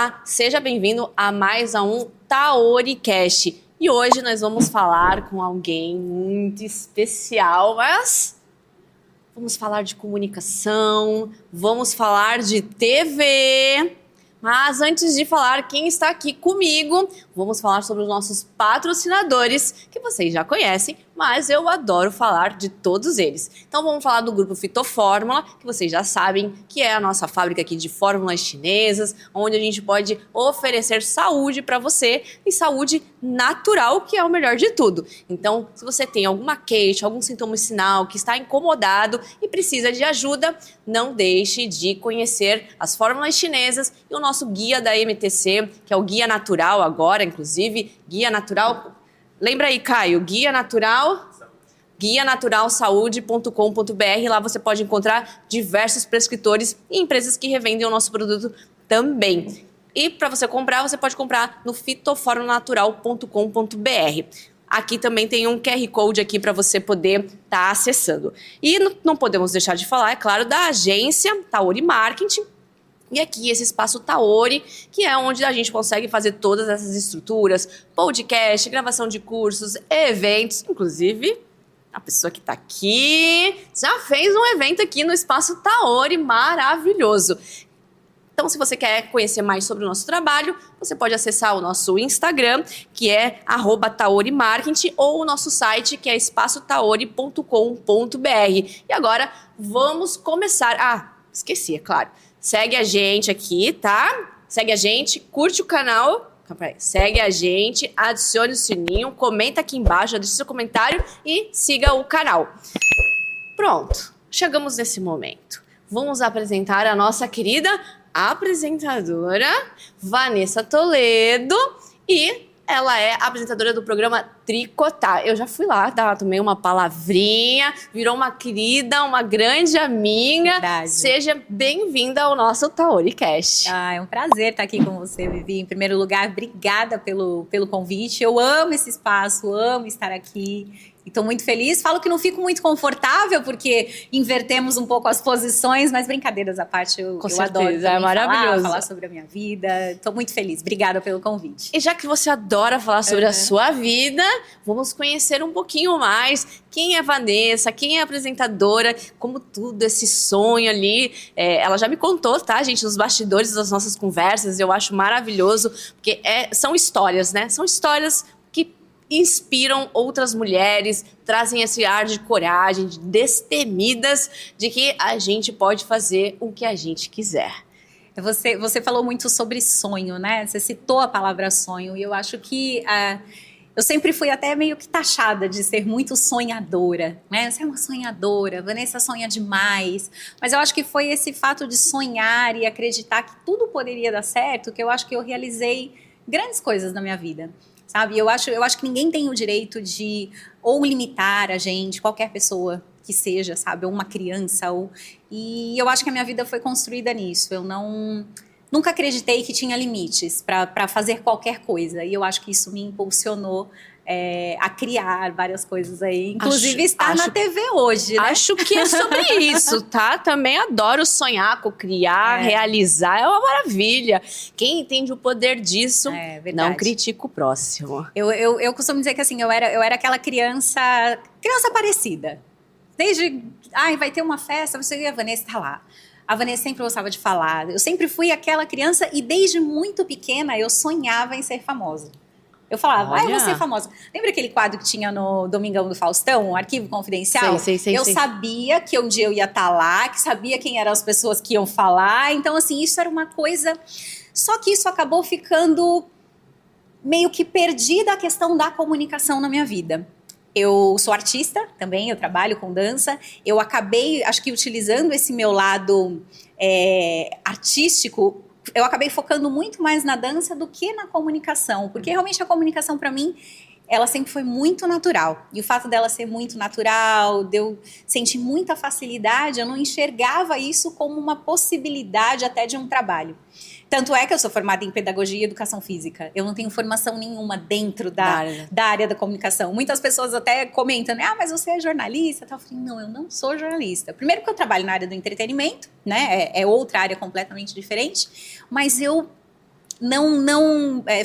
Olá, seja bem-vindo a mais um TaoriCast. E hoje nós vamos falar com alguém muito especial, mas vamos falar de comunicação, vamos falar de TV. Mas antes de falar quem está aqui comigo, vamos falar sobre os nossos patrocinadores, que vocês já conhecem, mas eu adoro falar de todos eles. Então vamos falar do grupo Fitofórmula, que vocês já sabem que é a nossa fábrica aqui de fórmulas chinesas, onde a gente pode oferecer saúde para você e saúde natural, que é o melhor de tudo. Então, se você tem alguma queixa, algum sintoma sinal, que está incomodado e precisa de ajuda, não deixe de conhecer as fórmulas chinesas e o nosso guia da MTC, que é o Guia Natural agora, inclusive, Guia Natural. Lembra aí, Caio, Guia Naturalsaude.com.br. Lá você pode encontrar diversos prescritores e empresas que revendem o nosso produto também. E para você comprar, você pode comprar no fitoformonatural.com.br. Aqui também tem um QR Code aqui para você poder estar acessando. E não podemos deixar de falar, é claro, da agência Taori Marketing. E aqui esse espaço Taori, que é onde a gente consegue fazer todas essas estruturas, podcast, gravação de cursos, eventos, inclusive a pessoa que está aqui já fez um evento aqui no espaço Taori maravilhoso. Então, se você quer conhecer mais sobre o nosso trabalho, você pode acessar o nosso Instagram, que é @taorimarketing, ou o nosso site, que é espaçotaori.com.br. E agora, vamos começar. Esqueci, é claro. Segue a gente aqui, tá? Segue a gente, curte o canal, segue a gente, adicione o sininho, comenta aqui embaixo, deixe seu comentário e siga o canal. Pronto, chegamos nesse momento. Vamos apresentar a nossa querida apresentadora Vanessa Toledo, e ela é apresentadora do programa Tricotar. Eu já fui lá, tomei uma palavrinha, virou uma querida, uma grande amiga. Verdade. Seja bem-vinda ao nosso TaoriCast. É um prazer estar aqui com você, Vivi. Em primeiro lugar, obrigada pelo convite. Eu amo esse espaço, amo estar aqui. Estou muito feliz. Falo que não fico muito confortável, porque invertemos um pouco as posições, mas brincadeiras à parte, eu adoro. É maravilhoso. Falar sobre a minha vida. Estou muito feliz. Obrigada pelo convite. E já que você adora falar sobre a sua vida, vamos conhecer um pouquinho mais quem é Vanessa, quem é apresentadora, como tudo, esse sonho ali. Ela já me contou, tá, gente, nos bastidores das nossas conversas. Eu acho maravilhoso, porque são histórias, né? São histórias que inspiram outras mulheres, trazem esse ar de coragem, de destemidas, de que a gente pode fazer o que a gente quiser. Você falou muito sobre sonho, né? Você citou a palavra sonho, e eu acho que eu sempre fui até meio que taxada de ser muito sonhadora, né? Você é uma sonhadora, Vanessa sonha demais. Mas eu acho que foi esse fato de sonhar e acreditar que tudo poderia dar certo, que eu acho que eu realizei grandes coisas na minha vida. Sabe, eu acho que ninguém tem o direito de ou limitar a gente, qualquer pessoa que seja, sabe, ou uma criança, e eu acho que a minha vida foi construída nisso. Eu nunca acreditei que tinha limites para fazer qualquer coisa, e eu acho que isso me impulsionou a criar várias coisas aí, inclusive estar na TV hoje, né? Acho que é sobre isso, tá? Também adoro sonhar, criar, realizar, é uma maravilha. Quem entende o poder disso, não critica o próximo. Eu costumo dizer que assim, eu era aquela criança parecida. Desde, vai ter uma festa, você e a Vanessa tá lá. A Vanessa sempre gostava de falar, eu sempre fui aquela criança, e desde muito pequena eu sonhava em ser famosa. Eu falava, eu vou ser famosa. Lembra aquele quadro que tinha no Domingão do Faustão, um Arquivo Confidencial? Sei. Eu sabia que um dia eu ia estar lá, que sabia quem eram as pessoas que iam falar. Então, assim, isso era uma coisa... Só que isso acabou ficando meio que perdida, a questão da comunicação na minha vida. Eu sou artista também, eu trabalho com dança. Eu acabei, acho que utilizando esse meu lado artístico, eu acabei focando muito mais na dança do que na comunicação, porque realmente a comunicação para mim, ela sempre foi muito natural, e o fato dela ser muito natural, de eu sentir muita facilidade, eu não enxergava isso como uma possibilidade até de um trabalho. Tanto é que eu sou formada em pedagogia e educação física. Eu não tenho formação nenhuma dentro da área da comunicação. Muitas pessoas até comentam, né? Mas você é jornalista? Eu falei, não, eu não sou jornalista. Primeiro porque eu trabalho na área do entretenimento, né? É outra área completamente diferente. Mas eu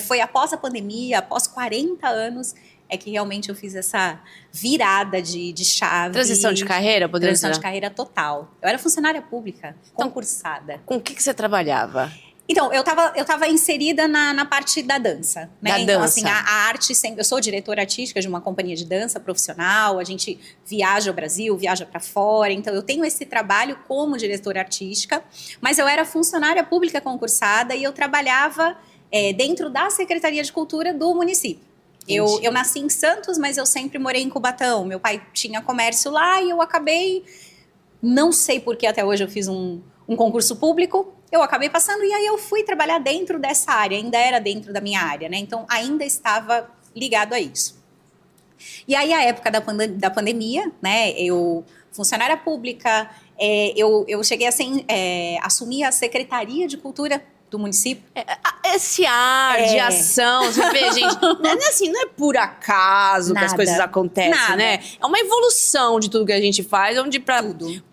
foi após a pandemia, após 40 anos, é que realmente eu fiz essa virada de chave. Transição de carreira, poderia dizer? Transição de carreira total. Eu era funcionária pública, concursada. Com o que você trabalhava? Então, eu tava inserida na parte da dança, né? Da então, dança. assim, a arte sempre... Eu sou diretora artística de uma companhia de dança profissional, a gente viaja ao Brasil, viaja para fora, então eu tenho esse trabalho como diretora artística, mas eu era funcionária pública concursada e eu trabalhava dentro da Secretaria de Cultura do município. Eu nasci em Santos, mas eu sempre morei em Cubatão. Meu pai tinha comércio lá e eu acabei... Não sei por que até hoje eu fiz um concurso público. Eu acabei passando e aí eu fui trabalhar dentro dessa área. Ainda era dentro da minha área, né? Então, ainda estava ligado a isso. E aí, a época da pandemia, né? Eu, funcionária pública, eu cheguei a assumir a Secretaria de Cultura do município. Esse ar de ação, você vê, gente, não é assim, não é por acaso que as coisas acontecem, né? É uma evolução de tudo que a gente faz, onde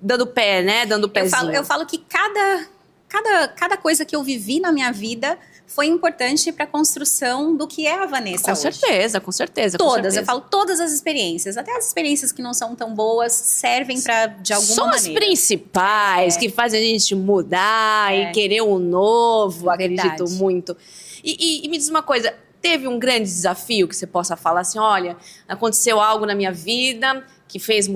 dando pé, né? Dando pezinho. Eu falo que cada coisa que eu vivi na minha vida foi importante para a construção do que é a Vanessa hoje. Com certeza. Todas, eu falo todas as experiências, até as experiências que não são tão boas, servem para, de alguma maneira. São as principais que fazem a gente mudar e querer um novo, acredito muito. E me diz uma coisa, teve um grande desafio que você possa falar assim, olha, aconteceu algo na minha vida que fez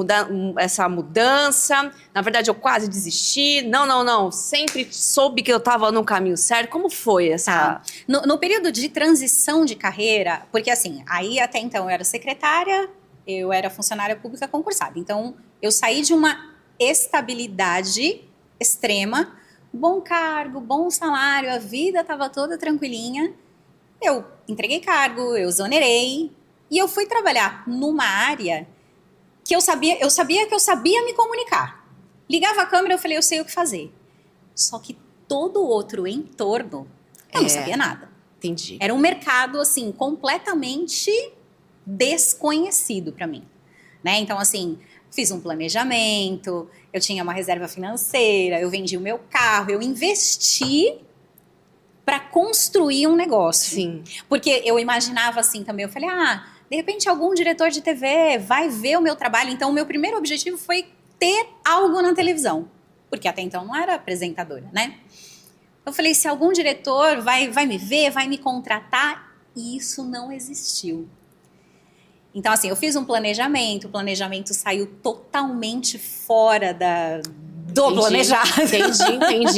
essa mudança, na verdade eu quase desisti, não, sempre soube que eu estava no caminho certo, como foi essa... No período de transição de carreira, porque assim, aí até então eu era secretária, eu era funcionária pública concursada, então eu saí de uma estabilidade extrema, bom cargo, bom salário, a vida estava toda tranquilinha, eu entreguei cargo, eu exonerei, e eu fui trabalhar numa área que eu sabia que eu sabia me comunicar. Ligava a câmera, eu falei, eu sei o que fazer. Só que todo o outro entorno, eu não sabia nada. Entendi. Era um mercado, assim, completamente desconhecido para mim. Né? Então, assim, fiz um planejamento, eu tinha uma reserva financeira, eu vendi o meu carro, eu investi para construir um negócio. Sim. Porque eu imaginava assim também, eu falei, de repente algum diretor de TV vai ver o meu trabalho. Então, o meu primeiro objetivo foi ter algo na televisão. Porque até então não era apresentadora, né? Eu falei, se algum diretor vai me ver, vai me contratar, e isso não existiu. Então, assim, eu fiz um planejamento, o planejamento saiu totalmente fora do planejado.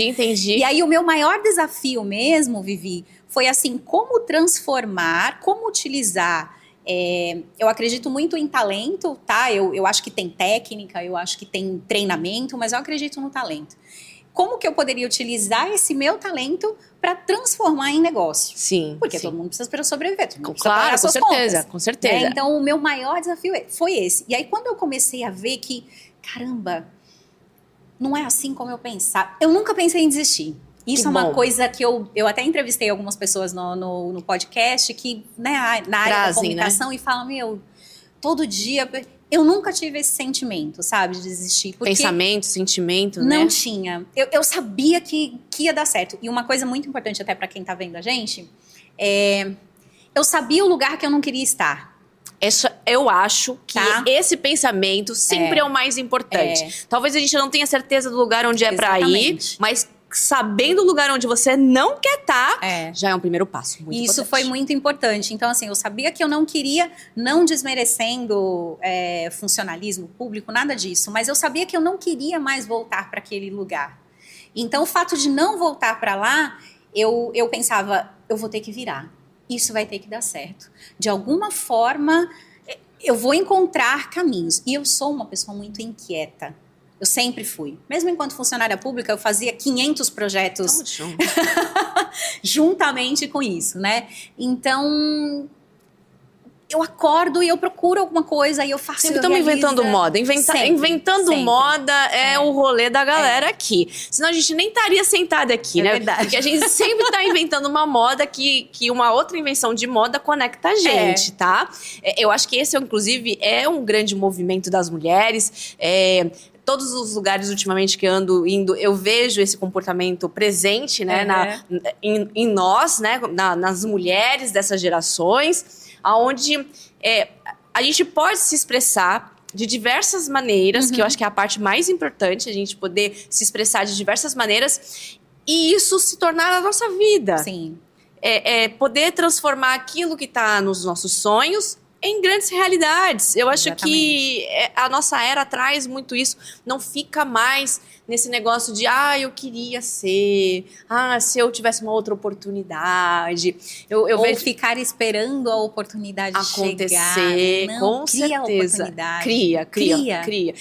Entendi. E aí, o meu maior desafio mesmo, Vivi, foi assim, como transformar, como utilizar... eu acredito muito em talento, tá? Eu acho que tem técnica, eu acho que tem treinamento, mas eu acredito no talento. Como que eu poderia utilizar esse meu talento para transformar em negócio? Sim. Porque todo mundo precisa sobreviver, todo mundo precisa claro, pagar suas contas, com certeza. Né? Então, o meu maior desafio foi esse. E aí, quando eu comecei a ver que, caramba, não é assim como eu pensava. Eu nunca pensei em desistir. Isso é uma coisa que eu até entrevistei algumas pessoas no podcast que, né, na área da comunicação, né? E falam, todo dia... Eu nunca tive esse sentimento, sabe, de desistir. Porque pensamento, sentimento, né? Não tinha. Eu sabia que ia dar certo. E uma coisa muito importante até para quem tá vendo a gente, eu sabia o lugar que eu não queria estar. Eu acho que esse pensamento sempre é o mais importante. Talvez a gente não tenha certeza do lugar onde é para ir, mas sabendo o lugar onde você não quer estar, já é um primeiro passo muito importante. Isso foi muito importante. Então, assim, eu sabia que eu não queria, não desmerecendo funcionalismo público, nada disso, mas eu sabia que eu não queria mais voltar para aquele lugar. Então, o fato de não voltar para lá, eu pensava, eu vou ter que virar. Isso vai ter que dar certo. De alguma forma, eu vou encontrar caminhos. E eu sou uma pessoa muito inquieta. Eu sempre fui. Mesmo enquanto funcionária pública, eu fazia 500 projetos juntamente com isso, né? Então, eu acordo e eu procuro alguma coisa e eu faço... Sempre estamos inventando moda. Inventando moda é o rolê da galera aqui. Senão a gente nem estaria sentada aqui, né? Verdade. Porque a gente sempre está inventando uma moda que uma outra invenção de moda conecta a gente, tá? Eu acho que esse, inclusive, é um grande movimento das mulheres. todos os lugares ultimamente que ando indo, eu vejo esse comportamento presente, né, em nós, né, nas mulheres dessas gerações, onde a gente pode se expressar de diversas maneiras, que eu acho que é a parte mais importante, a gente poder se expressar de diversas maneiras e isso se tornar a nossa vida. Sim. Poder transformar aquilo que está nos nossos sonhos em grandes realidades. Eu acho que a nossa era traz muito isso. Não fica mais nesse negócio de eu queria ser, se eu tivesse uma outra oportunidade. Eu vejo ficar esperando a oportunidade acontecer. Não, com cria certeza. A oportunidade. Cria.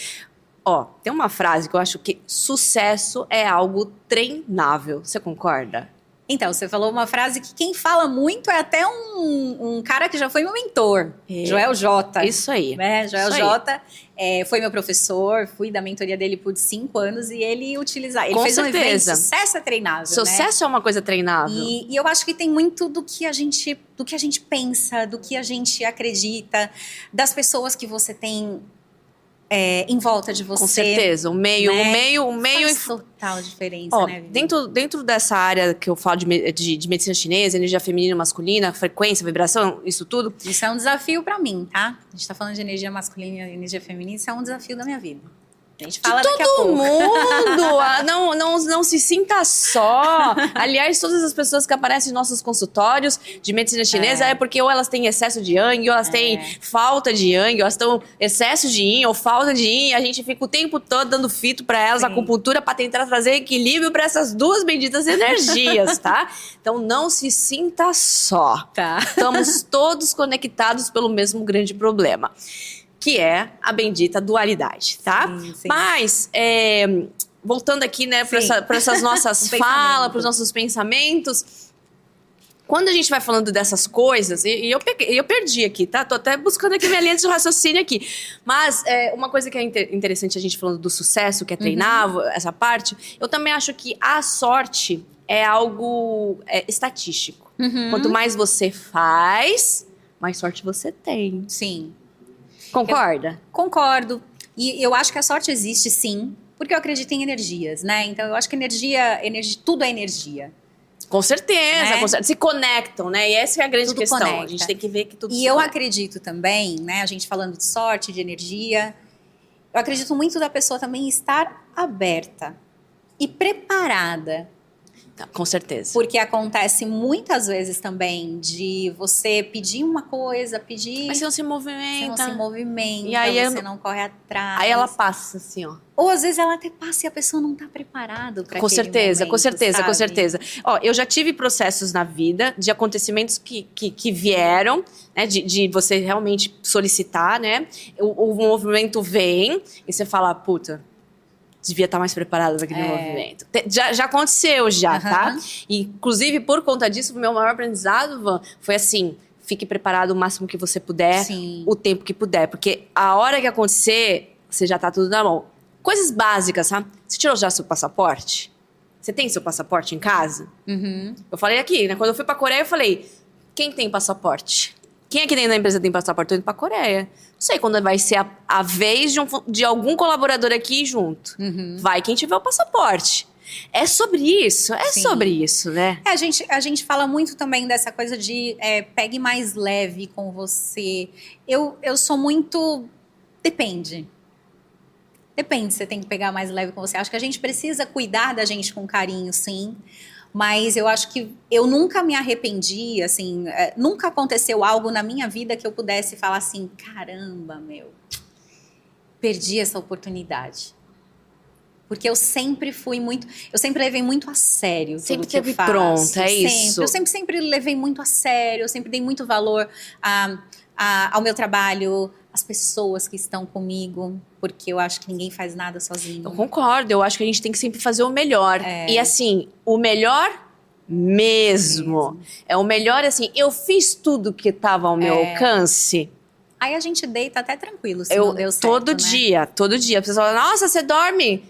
Ó, tem uma frase que eu acho que sucesso é algo treinável. Você concorda? Então, você falou uma frase que quem fala muito é até um cara que já foi meu mentor, Joel J. Isso aí. Né? Joel J. Foi meu professor, fui da mentoria dele por 5 anos e ele utilizava. Ele fez um evento, sucesso é treinável. Sucesso é uma coisa treinável. E eu acho que tem muito do que a gente pensa, do que a gente acredita, das pessoas que você tem em volta de você. Com certeza, o meio faz total diferença, né, Vivi? Dentro dessa área que eu falo de medicina chinesa, energia feminina e masculina, frequência, vibração, isso tudo. Isso é um desafio pra mim, tá? A gente tá falando de energia masculina e energia feminina, isso é um desafio da minha vida. A gente fala daqui a pouco. Todo mundo! Não se sinta só. Aliás, todas as pessoas que aparecem nos nossos consultórios de medicina chinesa é porque ou elas têm excesso de yang, ou elas têm falta de yang, ou elas estão excesso de yin, ou falta de yin. E a gente fica o tempo todo dando fito para elas, acupuntura, para tentar trazer equilíbrio para essas duas benditas energias, tá? Então não se sinta só. Tá. Estamos todos conectados pelo mesmo grande problema, que é a bendita dualidade, tá? Sim. Mas, voltando aqui, né, para essas nossas falas, para os nossos pensamentos, quando a gente vai falando dessas coisas, e eu perdi aqui, tá? Tô até buscando aqui minha linha de raciocínio aqui. Mas uma coisa que é interessante a gente falando do sucesso, que é treinável, essa parte, eu também acho que a sorte é algo estatístico. Quanto mais você faz, mais sorte você tem. Sim. Concorda? Concordo. E eu acho que a sorte existe, sim, porque eu acredito em energias, né? Então, eu acho que energia tudo é energia. Com certeza, né? com certeza. Se conectam, né? E essa é a grande Tudo questão. conecta. A gente tem que ver que tudo E eu acredito também, né? A gente falando de sorte, de energia, eu acredito muito da pessoa também estar aberta e preparada. Com certeza. Porque acontece muitas vezes também de você pedir uma coisa, Mas você não se movimenta. Você não se movimenta, e aí você não corre atrás. Aí ela passa assim, ó. Ou às vezes ela até passa e a pessoa não tá preparada para Com certeza, momento, com certeza, sabe? com certeza. Ó, eu já tive processos na vida de acontecimentos que vieram, né? De você realmente solicitar, né? O movimento vem e você fala, puta, devia estar mais preparada para aquele movimento. Já aconteceu, tá? E, inclusive, por conta disso, o meu maior aprendizado, Van, foi assim, fique preparado o máximo que você puder, o tempo que puder. Porque a hora que acontecer, você já tá tudo na mão. Coisas básicas, sabe? Você tirou já seu passaporte? Você tem seu passaporte em casa? Eu falei aqui, né? Quando eu fui pra Coreia, eu falei, quem tem passaporte? Quem aqui dentro da empresa tem passaporte? Tô indo pra Coreia. Não sei quando vai ser a vez de algum colaborador aqui junto. Vai quem tiver o passaporte. É sobre isso, sobre isso, né? A gente fala muito também dessa coisa de pegue mais leve com você. Eu sou muito... Depende, você tem que pegar mais leve com você. Acho que a gente precisa cuidar da gente com carinho, sim. Mas eu acho que eu nunca me arrependi, assim, nunca aconteceu algo na minha vida que eu pudesse falar assim, caramba, perdi essa oportunidade. Porque eu sempre levei muito a sério tudo sempre que eu faço. Pronta, isso. Eu sempre levei muito a sério, eu sempre dei muito valor ao meu trabalho, às pessoas que estão comigo, porque eu acho que ninguém faz nada sozinho. Eu concordo, eu acho que a gente tem que sempre fazer o melhor. E assim, o melhor mesmo. É o melhor, assim, eu fiz tudo que estava ao meu alcance. Aí a gente deita até tranquilo, se não deu certo, todo dia. A pessoa fala, nossa, você dorme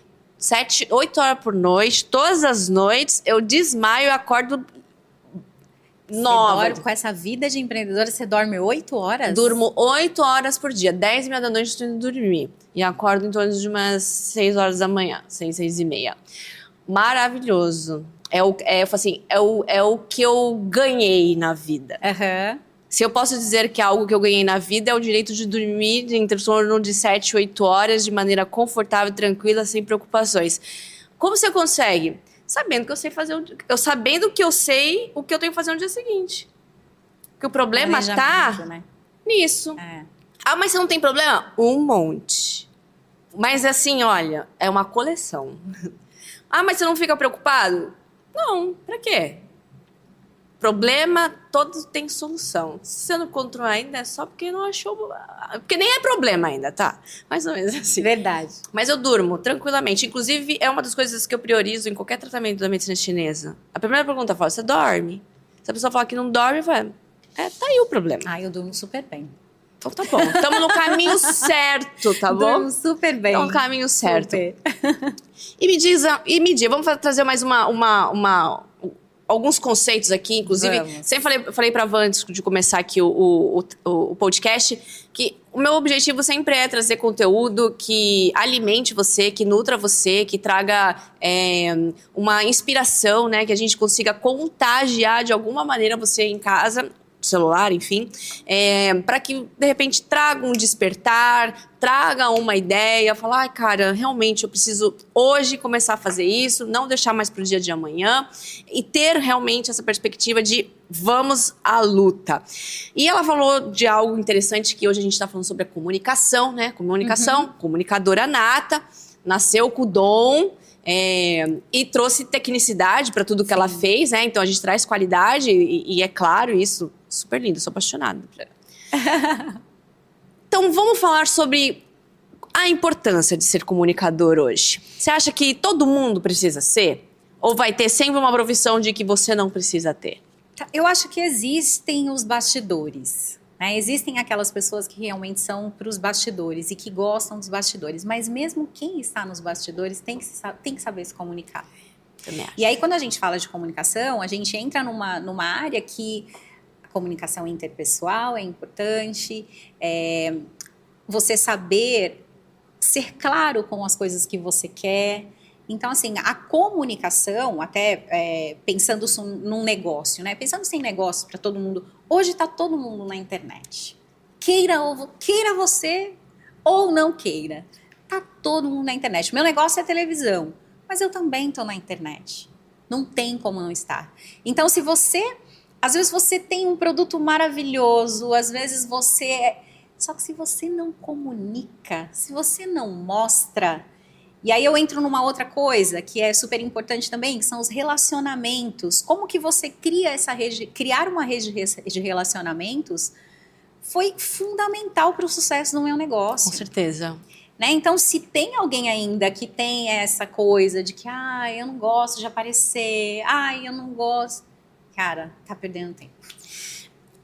8 horas por noite, todas as noites, eu desmaio e acordo 9. Com essa vida de empreendedora, você dorme 8 horas? Durmo 8 horas por dia. 10h30 da noite estou indo dormir. E acordo em torno de umas 6 horas da manhã. 6, 6h30. Maravilhoso. Eu falo assim, é o que eu ganhei na vida. Aham. Se eu posso dizer que é algo que eu ganhei na vida, é o direito de dormir em torno de 7, 8 horas de maneira confortável, tranquila, sem preocupações. Como você consegue? Sabendo que eu sei fazer sabendo que eu sei o que eu tenho que fazer no dia seguinte. Porque o problema tá nisso. É. Ah, mas você não tem problema? Um monte. Mas assim, olha, é uma coleção. Ah, mas você não fica preocupado? Não, pra quê? Problema, todo tem solução. Se você não encontrou ainda, é só porque não achou... Porque nem é problema ainda, tá? Mais ou menos assim. Verdade. Mas eu durmo tranquilamente. Inclusive, é uma das coisas que eu priorizo em qualquer tratamento da medicina chinesa. A primeira pergunta eu falo, você dorme? Se a pessoa falar que não dorme, eu falo, tá aí o problema. Ah, eu durmo super bem. Então tá bom. Estamos no caminho certo, tá bom? Durmo super bem. Estamos no caminho certo. Super. E me diz, vamos trazer mais alguns conceitos aqui, inclusive. Vamos. Sempre falei pra Van antes de começar aqui o podcast, que o meu objetivo sempre é trazer conteúdo que alimente você, que nutra você, que traga uma inspiração, né? Que a gente consiga contagiar de alguma maneira você em casa, celular, enfim, para que, de repente, traga um despertar, traga uma ideia, falar, ai, cara, realmente eu preciso hoje começar a fazer isso, não deixar mais para o dia de amanhã e ter realmente essa perspectiva de vamos à luta. E ela falou de algo interessante que hoje a gente está falando sobre a comunicação, né? Comunicação, comunicadora nata, nasceu com o dom, e trouxe tecnicidade para tudo que ela fez, né? Então a gente traz qualidade e é claro isso, super lindo, sou apaixonada. Então vamos falar sobre a importância de ser comunicador hoje. Você acha que todo mundo precisa ser? Ou vai ter sempre uma profissão de que você não precisa ter? Eu acho que existem os bastidores. Né? Existem aquelas pessoas que realmente são para os bastidores e que gostam dos bastidores, mas mesmo quem está nos bastidores tem que saber se comunicar. E aí, quando a gente fala de comunicação, a gente entra numa área que a comunicação interpessoal é importante, você saber ser claro com as coisas que você quer. Então, assim, a comunicação, até pensando num negócio, né? Pensando em negócio para todo mundo, hoje está todo mundo na internet. Queira você ou não queira, está todo mundo na internet. Meu negócio é televisão, mas eu também estou na internet. Não tem como não estar. Então, às vezes você tem um produto maravilhoso, às vezes só que se você não comunica, se você não mostra... E aí eu entro numa outra coisa que é super importante também, que são os relacionamentos. Como que você criar uma rede de relacionamentos foi fundamental para o sucesso do meu negócio. Com certeza. Né? Então, se tem alguém ainda que tem essa coisa de que, eu não gosto de aparecer, eu não gosto... Cara, tá perdendo tempo.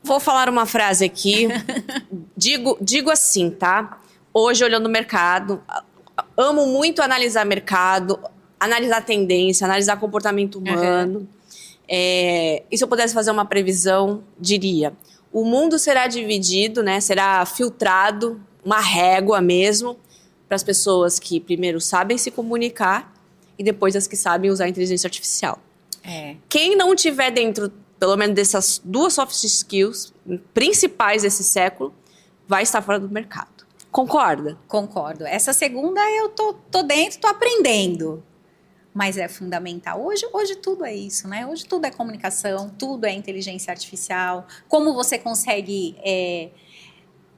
Vou falar uma frase aqui, digo assim, tá? Hoje, olhando o mercado... Amo muito analisar mercado, analisar tendência, analisar comportamento humano. E se eu pudesse fazer uma previsão, diria: o mundo será dividido, né? Será filtrado, uma régua mesmo, para as pessoas que primeiro sabem se comunicar e depois as que sabem usar a inteligência artificial. Quem não tiver dentro, pelo menos dessas duas soft skills principais desse século, vai estar fora do mercado. Concorda? Concordo. Essa segunda eu tô dentro, tô aprendendo. Mas é fundamental. Hoje tudo é isso, né? Hoje tudo é comunicação, tudo é inteligência artificial. Como você consegue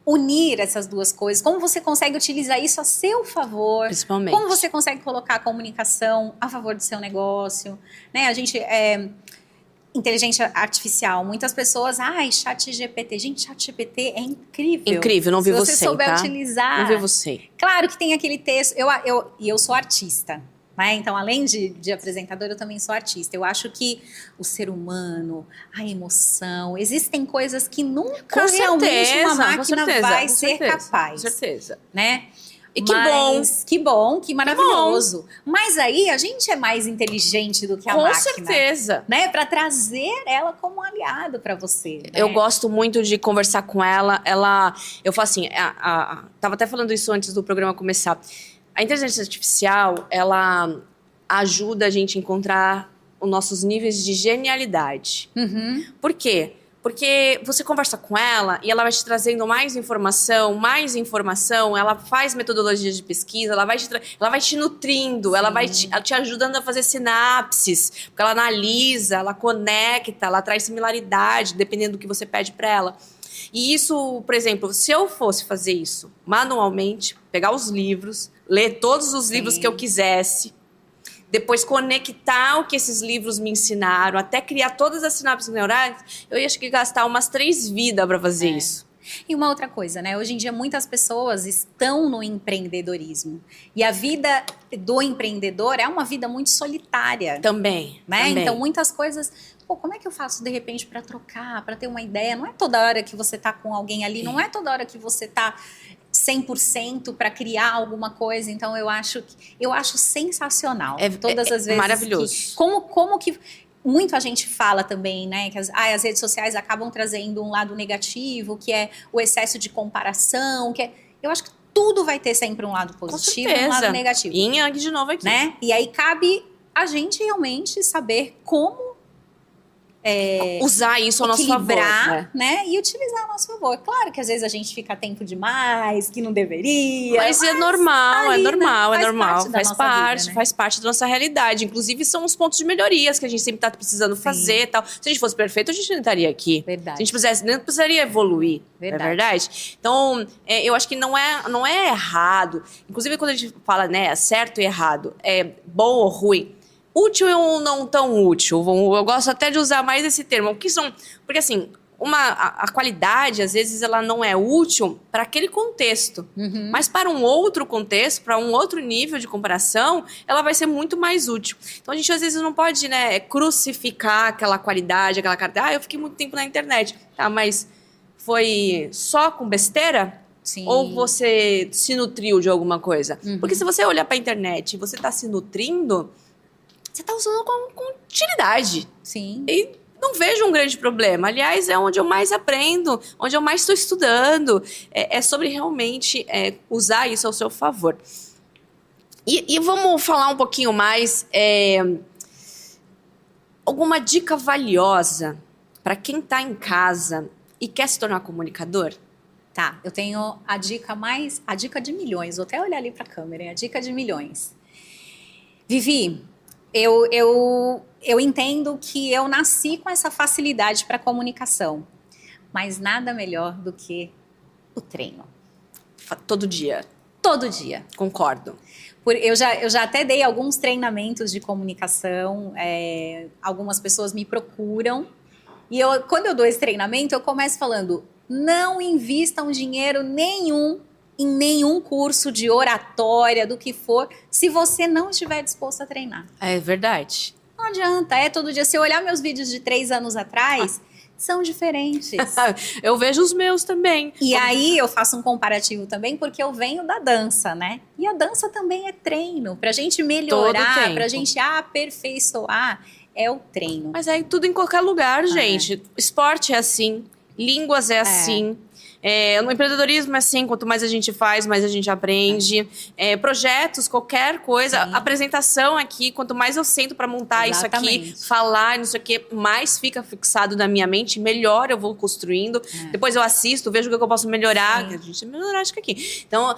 unir essas duas coisas? Como você consegue utilizar isso a seu favor? Principalmente. Como você consegue colocar a comunicação a favor do seu negócio? Né? A gente... inteligência artificial. Muitas pessoas, ChatGPT. Gente, ChatGPT é incrível. Incrível, não vi você, se você souber tá? utilizar. Não vi você. Claro que tem aquele texto... Eu sou artista, né? Então, além de apresentadora, eu também sou artista. Eu acho que o ser humano, a emoção... Existem coisas que nunca realmente uma máquina vai ser capaz. Com certeza. Né? E que bom. Que bom, que maravilhoso. Mas aí a gente é mais inteligente do que a máquina. Com certeza. Né? Para trazer ela como um aliado para você. Né? Eu gosto muito de conversar com ela. Eu falo assim, tava até falando isso antes do programa começar. A inteligência artificial, ela ajuda a gente a encontrar os nossos níveis de genialidade. Por quê? Porque você conversa com ela e ela vai te trazendo mais informação, ela faz metodologias de pesquisa, ela vai te nutrindo, ela vai te ajudando a fazer sinapses, porque ela analisa, ela conecta, ela traz similaridade, dependendo do que você pede para ela. E isso, por exemplo, se eu fosse fazer isso manualmente, pegar os livros, ler todos os livros que eu quisesse, depois conectar o que esses livros me ensinaram, até criar todas as sinapses neurais, eu ia acho que gastar umas 3 vidas para fazer isso. E uma outra coisa, né? Hoje em dia muitas pessoas estão no empreendedorismo. E a vida do empreendedor é uma vida muito solitária. Também. Então muitas coisas... Pô, como é que eu faço de repente para trocar, para ter uma ideia? Não é toda hora que você tá com alguém ali, não é toda hora que você tá 100% para criar alguma coisa. Então eu acho sensacional. Todas as vezes maravilhoso. Como que muito a gente fala também, né, que as redes sociais acabam trazendo um lado negativo, que é o excesso de comparação, eu acho que tudo vai ter sempre um lado positivo e um lado negativo. Yin Yang de novo aqui. Né? E aí cabe a gente realmente saber como usar isso ao nosso favor, né? E utilizar ao nosso favor. Claro que às vezes a gente fica tempo demais, que não deveria. Mas é normal, ali, é normal. Faz parte da nossa realidade. Inclusive, são os pontos de melhorias que a gente sempre tá precisando fazer e tal. Se a gente fosse perfeito, a gente não estaria aqui. Verdade. Se a gente não precisaria evoluir. Verdade. Não é verdade? Então, eu acho que não é errado. Inclusive, quando a gente fala, né, certo e errado, é bom ou ruim, útil ou não tão útil. Eu gosto até de usar mais esse termo. O que são... Porque, assim, a qualidade, às vezes, ela não é útil para aquele contexto. Mas para um outro contexto, para um outro nível de comparação, ela vai ser muito mais útil. Então, a gente, às vezes, não pode, né, crucificar aquela qualidade, aquela cara... eu fiquei muito tempo na internet. Tá, mas foi só com besteira? Sim. Ou você se nutriu de alguma coisa? Porque se você olhar para a internet e você está se nutrindo... Você está usando com utilidade. Sim. E não vejo um grande problema. Aliás, é onde eu mais aprendo, onde eu mais estou estudando. É sobre realmente usar isso ao seu favor. E vamos falar um pouquinho mais. Alguma dica valiosa para quem está em casa e quer se tornar comunicador? Tá, eu tenho a dica de milhões. Vou até olhar ali para a câmera, a dica de milhões. Vivi, eu entendo que eu nasci com essa facilidade para comunicação, mas nada melhor do que o treino. Todo dia. Todo dia. Concordo. Eu já até dei alguns treinamentos de comunicação, algumas pessoas me procuram, e quando eu dou esse treinamento, eu começo falando, não invistam dinheiro nenhum em nenhum curso de oratória, do que for, se você não estiver disposto a treinar. É verdade. Não adianta, todo dia. Se eu olhar meus vídeos de 3 anos atrás, são diferentes. Eu vejo os meus também. E aí eu faço um comparativo também, porque eu venho da dança, né? E a dança também é treino. Pra gente melhorar, pra gente aperfeiçoar, é o treino. Mas aí tudo em qualquer lugar, gente. Esporte é assim, línguas é assim. No empreendedorismo é assim, quanto mais a gente faz, mais a gente aprende. Projetos, qualquer coisa. Sim. Apresentação aqui, quanto mais eu sento para montar Exatamente. isso aqui, falar isso aqui, mais fica fixado na minha mente, melhor eu vou construindo. Depois eu assisto, vejo o que eu posso melhorar. Sim. A gente melhorar, acho que aqui. Então,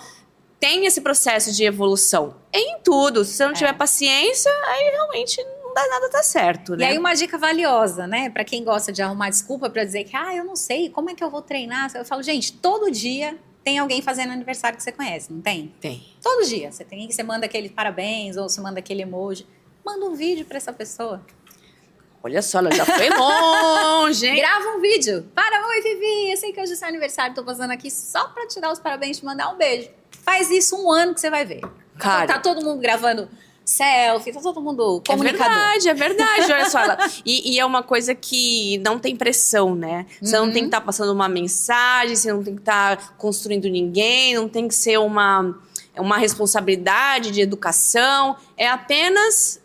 tem esse processo de evolução em tudo. Se você não tiver paciência, aí realmente não dá nada, tá certo, né? E aí uma dica valiosa, né? Pra quem gosta de arrumar desculpa pra dizer que, eu não sei, como é que eu vou treinar? Eu falo, gente, todo dia tem alguém fazendo aniversário que você conhece, não tem? Tem. Todo dia. Você manda aquele parabéns, ou você manda aquele emoji. Manda um vídeo pra essa pessoa. Olha só, ela já foi longe, hein? Grava um vídeo. Oi, Vivi, eu sei que hoje é seu aniversário, tô passando aqui só pra te dar os parabéns, te mandar um beijo. Faz isso 1 ano que você vai ver. Cara, tá todo mundo gravando selfie, tá todo mundo comunicador. É verdade, olha só. E é uma coisa que não tem pressão, né? Você não tem que estar passando uma mensagem, você não tem que estar construindo ninguém, não tem que ser uma uma responsabilidade de educação, é apenas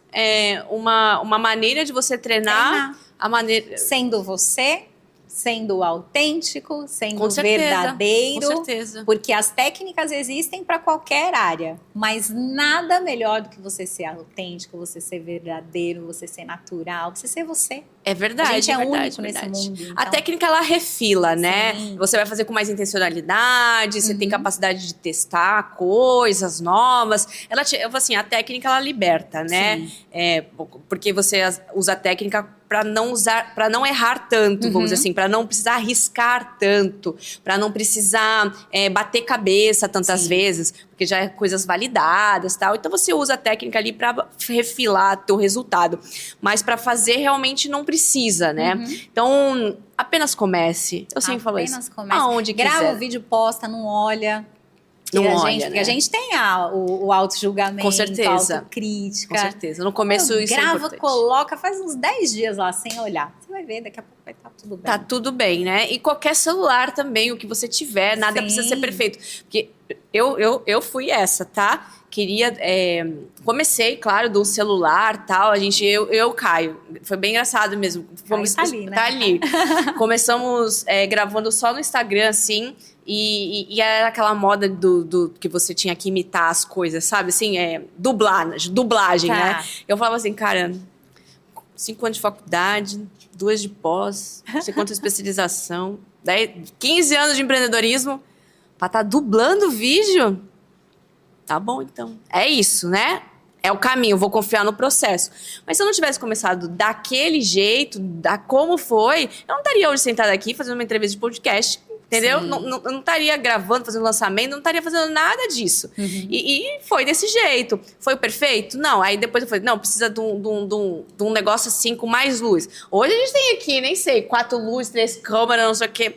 uma maneira de você treinar. A maneira... Sendo você, sendo autêntico, sendo Com certeza, verdadeiro. com certeza. Porque as técnicas existem para qualquer área, mas nada melhor do que você ser autêntico, você ser verdadeiro, você ser natural, você ser você. É verdade, A gente é verdade, único nesse mundo. A então- técnica, ela refila, né? Sim. Você vai fazer com mais intencionalidade, você tem capacidade de testar coisas novas. Assim, a técnica, ela liberta, né? Sim. Porque você usa a técnica para não errar tanto, vamos dizer assim, para não precisar arriscar tanto, para não precisar bater cabeça tantas Sim. vezes, porque já é coisas validadas, tal. Então você usa a técnica ali para refilar teu resultado, mas para fazer realmente não precisa, né? Então apenas comece. Eu sempre falo isso. Apenas comece. Aonde Grava quiser. o vídeo, posta, não olha. Não olha, Porque né? a gente tem o auto-julgamento, Com certeza. a autocrítica. Com certeza. No começo isso é Grava, importante. coloca, faz uns 10 dias lá sem olhar. Você vai ver, daqui a pouco vai estar tudo bem. Tá tudo bem, né? E qualquer celular também, o que você tiver, nada Sim. precisa ser perfeito. Porque eu fui essa, tá? Queria. Comecei, claro, do celular tal. Eu Caio. Foi bem engraçado mesmo. Tá ali, né? Tá ali. Começamos gravando só no Instagram, assim. E era aquela moda do que você tinha que imitar as coisas, sabe? Assim, dublagem, Tá. né? Eu falava assim, cara, 5 anos de faculdade, 2 de pós, não sei quanta especialização, 15 anos de empreendedorismo, pra estar dublando vídeo? Tá bom, então. É isso, né? É o caminho, vou confiar no processo. Mas se eu não tivesse começado daquele jeito, como foi, eu não estaria hoje sentada aqui fazendo uma entrevista de podcast, entendeu? Sim. Eu não estaria gravando, fazendo lançamento, não estaria fazendo nada disso. E foi desse jeito. Foi o perfeito? Não. Aí depois eu falei, não, precisa de um negócio assim com mais luz. Hoje a gente tem aqui, nem sei, 4 luzes, 3 câmeras, não sei o quê.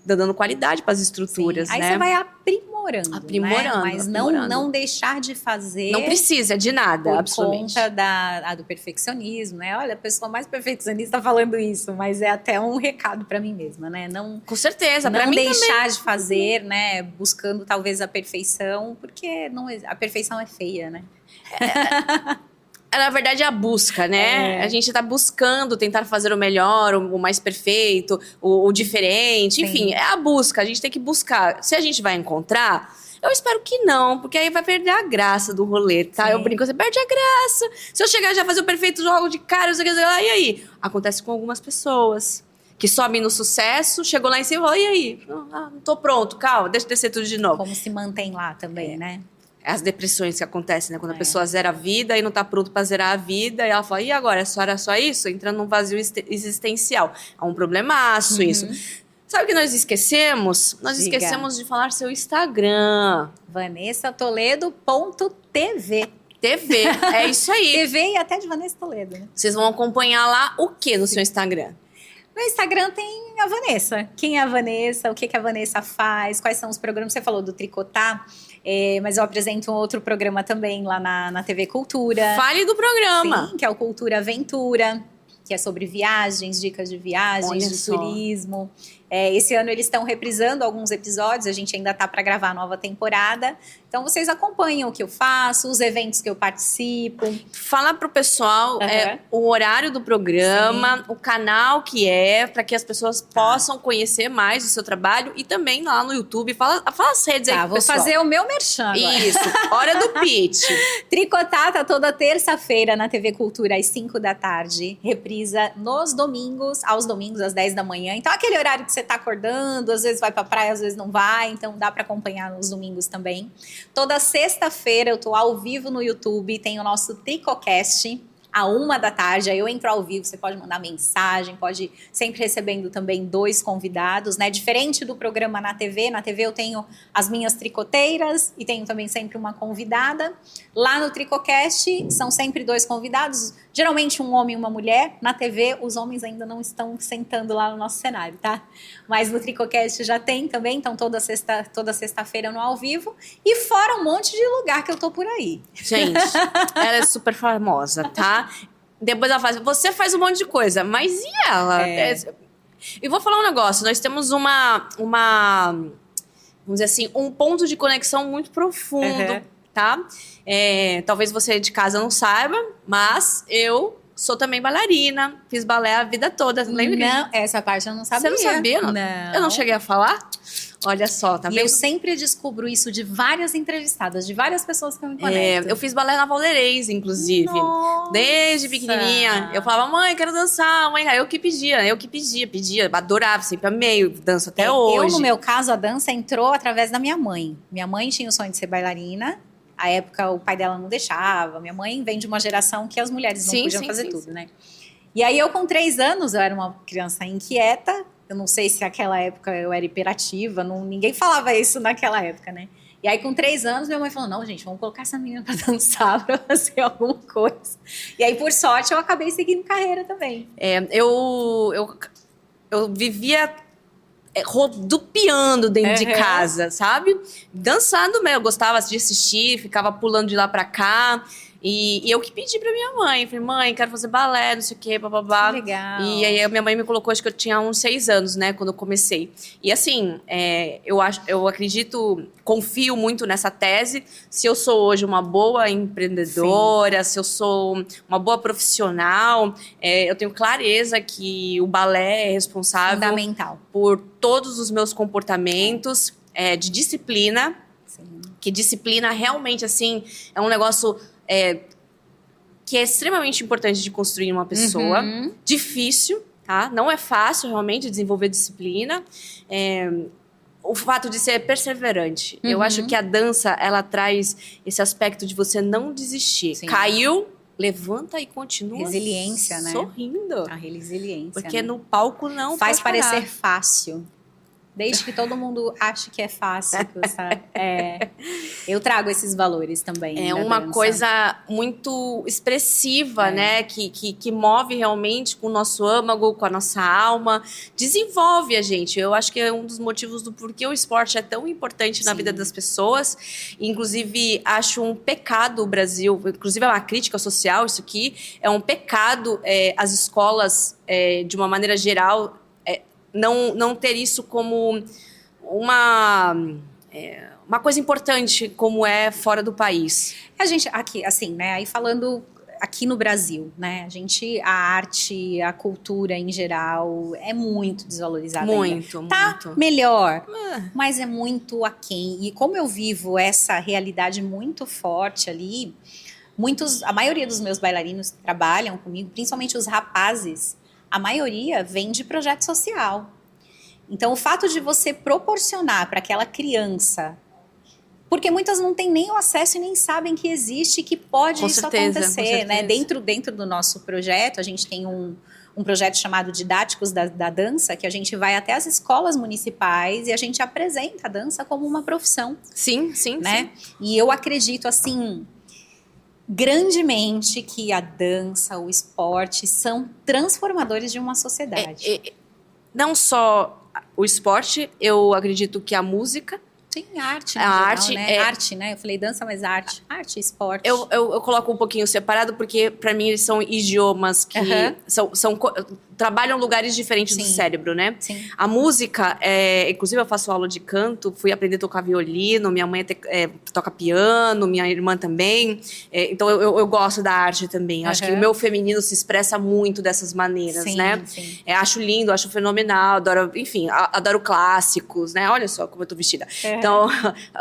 Dando qualidade para as estruturas, Aí né? você vai aprimorando, Aprimorando, né? Mas aprimorando. não deixar de fazer. Não precisa de nada, por absolutamente. conta do perfeccionismo, né? Olha, a pessoa mais perfeccionista falando isso, mas é até um recado para mim mesma, né? Não, Com certeza, para não mim também. deixar de fazer, né? Buscando talvez a perfeição, porque a perfeição é feia, né? Na verdade, é a busca, né? A gente tá buscando tentar fazer o melhor, o mais perfeito, o diferente. Sim. Enfim, é a busca. A gente tem que buscar. Se a gente vai encontrar, eu espero que não, porque aí vai perder a graça do rolê, tá? Sim. Eu brinco, você perde a graça. Se eu chegar e já fazer o perfeito jogo de cara, não sei o que, e aí? Acontece com algumas pessoas que sobem no sucesso, chegou lá em cima e falou, e aí? Não tô pronto, calma, deixa eu descer tudo de novo. Como se mantém lá também, né? As depressões que acontecem, né? Quando a pessoa zera a vida e não tá pronto pra zerar a vida, e ela fala, e agora? Era só isso? Entrando num vazio existencial. É um problemaço isso. Sabe o que nós esquecemos? Nós Diga. esquecemos de falar seu Instagram. VanessaToledo.tv. TV, é isso aí. TV e até de Vanessa Toledo, né? Vocês vão acompanhar lá o que no seu Instagram? No Instagram tem a Vanessa. Quem é a Vanessa? O que a Vanessa faz? Quais são os programas? Você falou do Tricotar, mas eu apresento um outro programa também lá na TV Cultura. Fale do programa. Sim, que é o Cultura Aventura, que é sobre viagens, dicas de viagens, Olha de só. turismo. Esse ano eles estão reprisando alguns episódios, a gente ainda tá para gravar a nova temporada. Então vocês acompanham o que eu faço, os eventos que eu participo. Fala pro pessoal Aham. o horário do programa, o canal que para que as pessoas possam conhecer mais o seu trabalho e também lá no YouTube. Fala as redes aí Tá, pro vou pessoal. fazer o meu merchan agora. Isso, hora do pitch. Tricotar tá toda terça-feira na TV Cultura às 5 da tarde. Reprisa aos domingos às 10 da manhã. Então aquele horário que você tá acordando, às vezes vai pra praia, às vezes não vai, então dá pra acompanhar nos domingos também. Toda sexta-feira eu tô ao vivo no YouTube, tem o nosso Tricocast, à 1 da tarde, aí eu entro ao vivo, você pode mandar mensagem, pode sempre recebendo também 2 convidados, né? Diferente do programa na TV eu tenho as minhas tricoteiras e tenho também sempre uma convidada. Lá no Tricocast são sempre 2 convidados, geralmente um homem e uma mulher. Na TV os homens ainda não estão sentando lá no nosso cenário, tá? Mas no Tricocast já tem também, então toda sexta-feira no ao vivo. E fora um monte de lugar que eu tô por aí. Gente, ela é super famosa, tá? Depois ela fala, você faz um monte de coisa, mas e ela? E vou falar um negócio, nós temos uma vamos dizer assim, um ponto de conexão muito profundo, tá? Talvez você de casa não saiba, mas eu sou também bailarina, fiz balé a vida toda. Lembra? Não, essa parte eu não sabia. Você não sabia? Não. Eu não cheguei a falar? Olha só, tá E vendo? eu sempre descubro isso de várias entrevistadas, de várias pessoas que eu me conecto. Eu fiz balé na Valdeirês, inclusive. Nossa. Desde pequenininha. Eu falava, mãe, quero dançar. Mãe, eu que pedia. Adorava, sempre amei, danço até hoje. Eu, no meu caso, a dança entrou através da minha mãe. Minha mãe tinha o sonho de ser bailarina. À época, o pai dela não deixava. Minha mãe vem de uma geração que as mulheres não podiam fazer tudo, né? E aí, eu com 3 anos, eu era uma criança inquieta. Eu não sei se naquela época eu era hiperativa, ninguém falava isso naquela época, né? E aí, com 3 anos, minha mãe falou, não, gente, vamos colocar essa menina pra dançar, pra fazer alguma coisa. E aí, por sorte, eu acabei seguindo carreira também. Eu vivia rodopiando dentro de casa, sabe? Dançando mesmo, eu gostava de assistir, ficava pulando de lá pra cá. E eu que pedi pra minha mãe. Falei, mãe, quero fazer balé, não sei o quê, bababá. Que legal. E aí a minha mãe me colocou, acho que eu tinha uns 6 anos, né, quando eu comecei. E assim, eu acredito, confio muito nessa tese. Se eu sou hoje uma boa empreendedora, se eu sou uma boa profissional, eu tenho clareza que o balé é responsável fundamental por todos os meus comportamentos de disciplina. Sim. Que disciplina realmente, assim, é um negócio... que é extremamente importante de construir uma pessoa. Difícil, tá? Não é fácil, realmente, desenvolver disciplina. O fato de ser perseverante. Eu acho que a dança, ela traz esse aspecto de você não desistir. Sim. Caiu, levanta e continua. Resiliência, né? Sorrindo. A resiliência. Porque no palco não faz parecer fácil. Desde que todo mundo ache que é fácil. Eu trago esses valores também. É uma coisa muito expressiva, né? Que move realmente com o nosso âmago, com a nossa alma. Desenvolve a gente. Eu acho que é um dos motivos do porquê o esporte é tão importante na vida das pessoas. Inclusive, acho um pecado o Brasil, inclusive é uma crítica social isso aqui, é um pecado as escolas, de uma maneira geral, não ter isso como uma coisa importante como é fora do país. A gente, aqui, assim, né, aí falando aqui no Brasil, né, a arte, a cultura em geral é muito desvalorizada muito, ainda. Tá melhor, mas é muito aquém. E como eu vivo essa realidade muito forte ali, a maioria dos meus bailarinos que trabalham comigo, principalmente os rapazes, a maioria vem de projeto social. Então, o fato de você proporcionar para aquela criança, porque muitas não têm nem o acesso e nem sabem que existe e que pode acontecer, né? Dentro do nosso projeto, a gente tem um projeto chamado Didáticos da Dança, que a gente vai até as escolas municipais e a gente apresenta a dança como uma profissão. Sim, né? E eu acredito, assim, grandemente que a dança, o esporte são transformadores de uma sociedade. Não só o esporte, eu acredito que a música. Sim, arte. Arte, né? Eu falei dança, mas arte. Arte e esporte. Eu coloco um pouquinho separado, porque para mim eles são idiomas que trabalham lugares diferentes do cérebro, né? Sim. A música, inclusive eu faço aula de canto, fui aprender a tocar violino, minha mãe toca piano, minha irmã também. Então eu gosto da arte também. Acho que o meu feminino se expressa muito dessas maneiras, né? Sim. Acho lindo, acho fenomenal, adoro clássicos, né? Olha só como eu tô vestida. Então,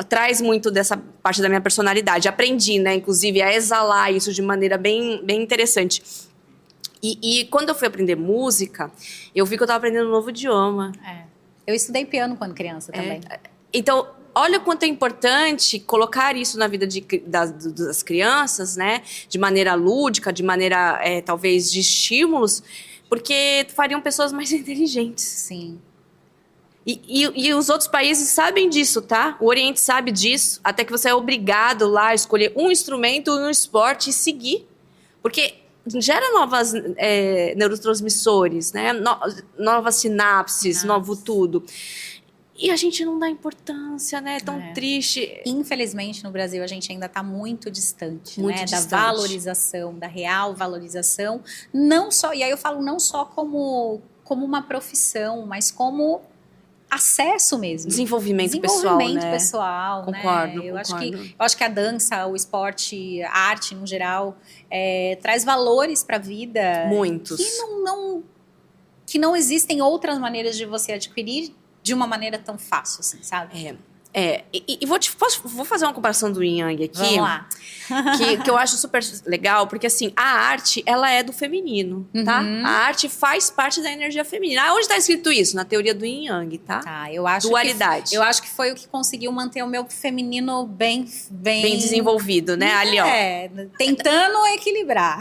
traz muito dessa parte da minha personalidade. Aprendi, né, inclusive, a exalar isso de maneira bem, bem interessante. E quando eu fui aprender música, eu vi que eu estava aprendendo um novo idioma. Eu estudei piano quando criança também. Então, olha o quanto é importante colocar isso na vida das crianças, né? De maneira lúdica, de maneira, talvez, de estímulos, porque fariam pessoas mais inteligentes. Sim. E os outros países sabem disso, tá? O Oriente sabe disso, até que você é obrigado lá a escolher um instrumento, um esporte e seguir. Porque gera novas neurotransmissores, né? Novas sinapses, novo tudo. E a gente não dá importância, né? É tão triste. Infelizmente, no Brasil, a gente ainda está muito distante, né? Da valorização, da real valorização. Não só, e aí eu falo não só como uma profissão, mas como acesso mesmo. Desenvolvimento pessoal, né? pessoal, Concordo, né? Eu concordo. acho que a dança, o esporte, a arte no geral, traz valores para a vida. Muitos. Que não existem outras maneiras de você adquirir de uma maneira tão fácil, assim, sabe? E vou fazer uma comparação do Yin Yang aqui. Vamos lá. Que eu acho super legal, porque assim, a arte, ela é do feminino, tá? A arte faz parte da energia feminina. Onde tá escrito isso? Na teoria do Yin Yang, tá? Tá, eu acho Dualidade. eu acho que foi o que conseguiu manter o meu feminino bem Desenvolvido, né? Ali, ó. Tentando equilibrar.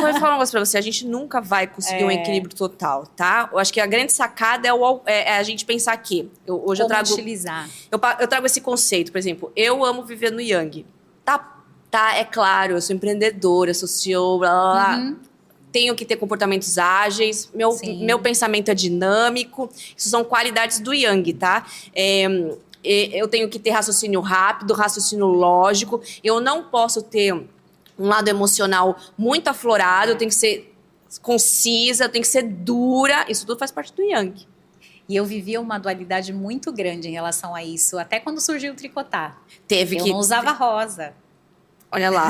Vou falar um negócio pra você, a gente nunca vai conseguir um equilíbrio total, tá? Eu acho que a grande sacada é a gente pensar aqui. Hoje eu trago... utilizar. Eu trago esse conceito, por exemplo, eu amo viver no Yang. Tá, é claro, eu sou empreendedora, sou CEO, blá, blá, blá. Tenho que ter comportamentos ágeis, meu pensamento é dinâmico. Isso são qualidades do Yang, tá? Eu tenho que ter raciocínio rápido, raciocínio lógico. Eu não posso ter um lado emocional muito aflorado, eu tenho que ser concisa, eu tenho que ser dura. Isso tudo faz parte do Yang. E eu vivia uma dualidade muito grande em relação a isso, até quando surgiu o tricotar. Eu não usava rosa. Olha lá,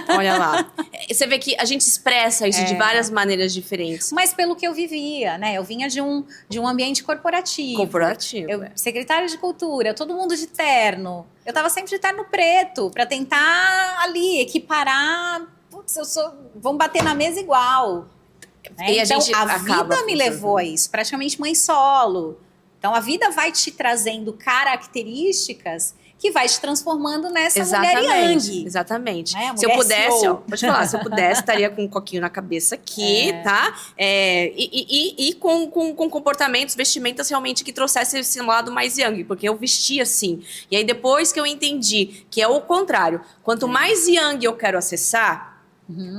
olha lá. Você vê que a gente expressa isso de várias maneiras diferentes. Mas pelo que eu vivia, né? Eu vinha de um ambiente corporativo. Secretária de cultura, todo mundo de terno. Eu tava sempre de terno preto, pra tentar ali equiparar. Putz, vamos bater na mesa igual. E então, a vida me funcionando. levou a isso, praticamente mãe solo. Então, a vida vai te trazendo características que vai te transformando nessa mulher Yang. Exatamente. Né? Se eu pudesse, CEO. ó, vou te falar, se eu pudesse, estaria com um coquinho na cabeça aqui, tá? E com comportamentos, vestimentas realmente que trouxessem esse lado mais Yang, porque eu vestia assim. E aí, depois que eu entendi que é o contrário, quanto mais Yang eu quero acessar,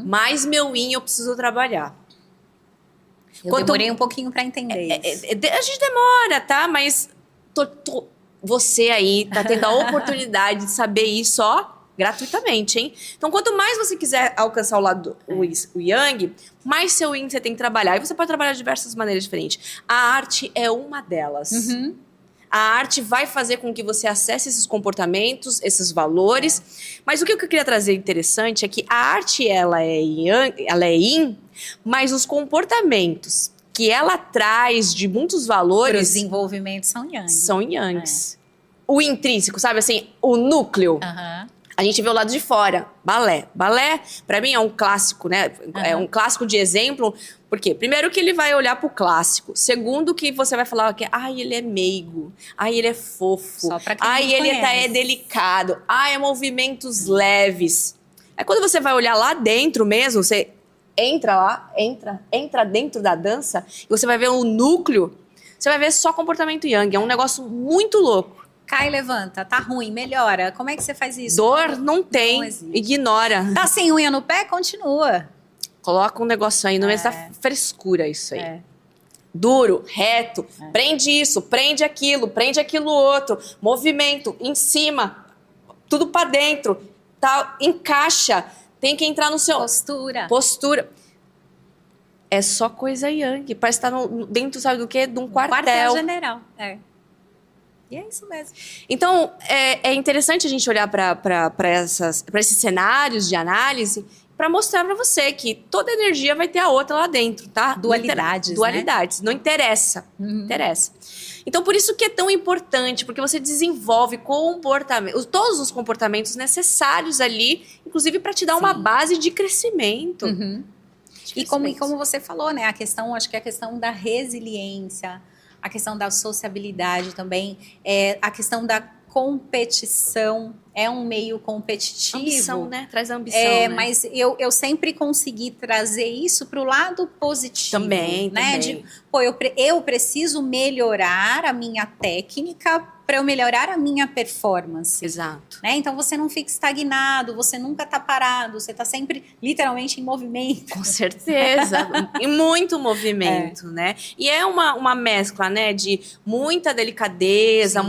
mais meu Yin eu preciso trabalhar. Eu demorei um pouquinho pra entender isso. A gente demora, tá? Mas você aí tá tendo a oportunidade de saber isso, ó, gratuitamente, hein? Então, quanto mais você quiser alcançar o lado o Yang, mais seu Yin você tem que trabalhar. E você pode trabalhar de diversas maneiras diferentes. A arte é uma delas. A arte vai fazer com que você acesse esses comportamentos, esses valores. Mas o que eu queria trazer interessante é que a arte, ela é Yin, mas os comportamentos que ela traz de muitos valores... Os desenvolvimentos são Yang. São Yangs. O intrínseco, sabe assim, o núcleo. A gente vê o lado de fora. Balé. Balé, pra mim, é um clássico, né? É um clássico de exemplo. Por quê? Primeiro que ele vai olhar pro clássico. Segundo que você vai falar que ele é meigo. Ele é fofo. Só pra quem Ele conhece. é delicado. É movimentos leves. Aí quando você vai olhar lá dentro mesmo, você entra dentro da dança e você vai ver o núcleo, você vai ver só comportamento Yang. É um negócio muito louco. Cai, levanta, tá ruim, melhora. Como é que você faz isso? Dor não tem, existe. ignora. Tá sem unha no pé? Continua. Coloca um negócio aí, não é frescura isso aí. Duro, reto, prende isso, prende aquilo outro, movimento, em cima, tudo pra dentro, tá, encaixa, tem que entrar no seu... Postura. É só coisa Yang, parece estar dentro, sabe do quê? De um quartel. General, E é isso mesmo. Então, é interessante a gente olhar para esses cenários de análise para mostrar para você que toda energia vai ter a outra lá dentro, tá? Dualidades. Não interessa. Interessa. Então, por isso que é tão importante, porque você desenvolve todos os comportamentos necessários ali, inclusive para te dar uma base de crescimento. E como você falou, né? Acho que a questão da resiliência, a questão da sociabilidade também, a questão da competição, é um meio competitivo. Ambição, né? Traz a ambição, né? Mas eu sempre consegui trazer isso para o lado positivo. Também. Eu preciso melhorar a minha técnica para eu melhorar a minha performance. Exato. Né? Então você não fica estagnado, você nunca está parado, você está sempre literalmente em movimento. Com certeza, e muito movimento, né? E é uma mescla, né, de muita delicadeza,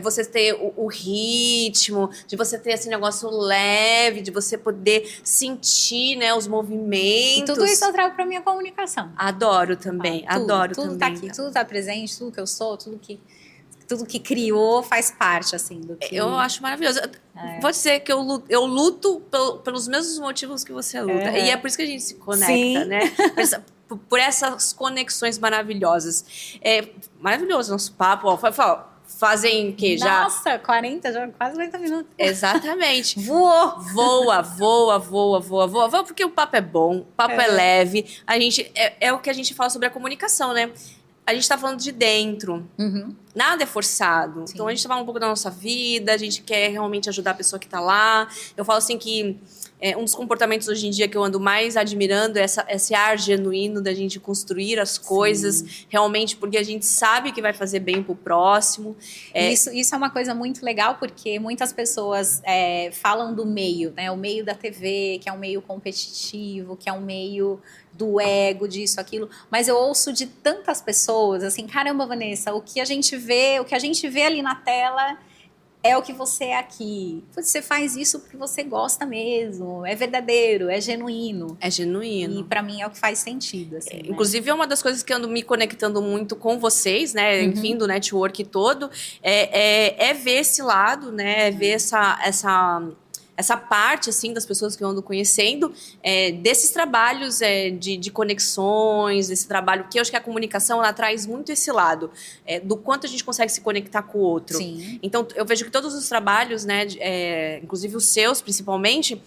você ter o ritmo, de você ter esse negócio leve, de você poder sentir, né, os movimentos. E tudo isso eu trago para minha comunicação. Adoro também, adoro tudo também. Tudo tá aqui, tudo tá presente, tudo que eu sou, tudo que criou faz parte, assim, do que... Eu acho maravilhoso. Vou dizer que eu luto pelos mesmos motivos que você luta. E é por isso que a gente se conecta, né? Por essas conexões maravilhosas. É maravilhoso nosso papo. Ó, fazem o quê? Nossa, 40, já quase 40 minutos. Exatamente. Voou! Voa, porque o papo é bom, o papo é leve. A gente, é o que a gente fala sobre a comunicação, né? A gente tá falando de dentro. Nada é forçado. Sim. Então a gente tá falando um pouco da nossa vida, a gente quer realmente ajudar a pessoa que tá lá. Eu falo assim que um dos comportamentos hoje em dia que eu ando mais admirando é esse ar genuíno da gente construir as coisas, realmente, porque a gente sabe que vai fazer bem pro próximo. Isso é uma coisa muito legal, porque muitas pessoas falam do meio, né? O meio da TV, que é um meio competitivo, que é um meio do ego, disso, aquilo. Mas eu ouço de tantas pessoas, assim, caramba, Vanessa, o que a gente vê ali na tela é o que você é aqui. Você faz isso porque você gosta mesmo, é verdadeiro, é genuíno. É genuíno. E pra mim é o que faz sentido, assim, né? Inclusive, é uma das coisas que eu ando me conectando muito com vocês, né? Enfim, do network todo, é ver esse lado, né? É ver essa parte, assim, das pessoas que eu ando conhecendo, desses trabalhos de conexões, desse trabalho, que eu acho que a comunicação, ela traz muito esse lado, do quanto a gente consegue se conectar com o outro. Sim. Então, eu vejo que todos os trabalhos, né, inclusive os seus, principalmente,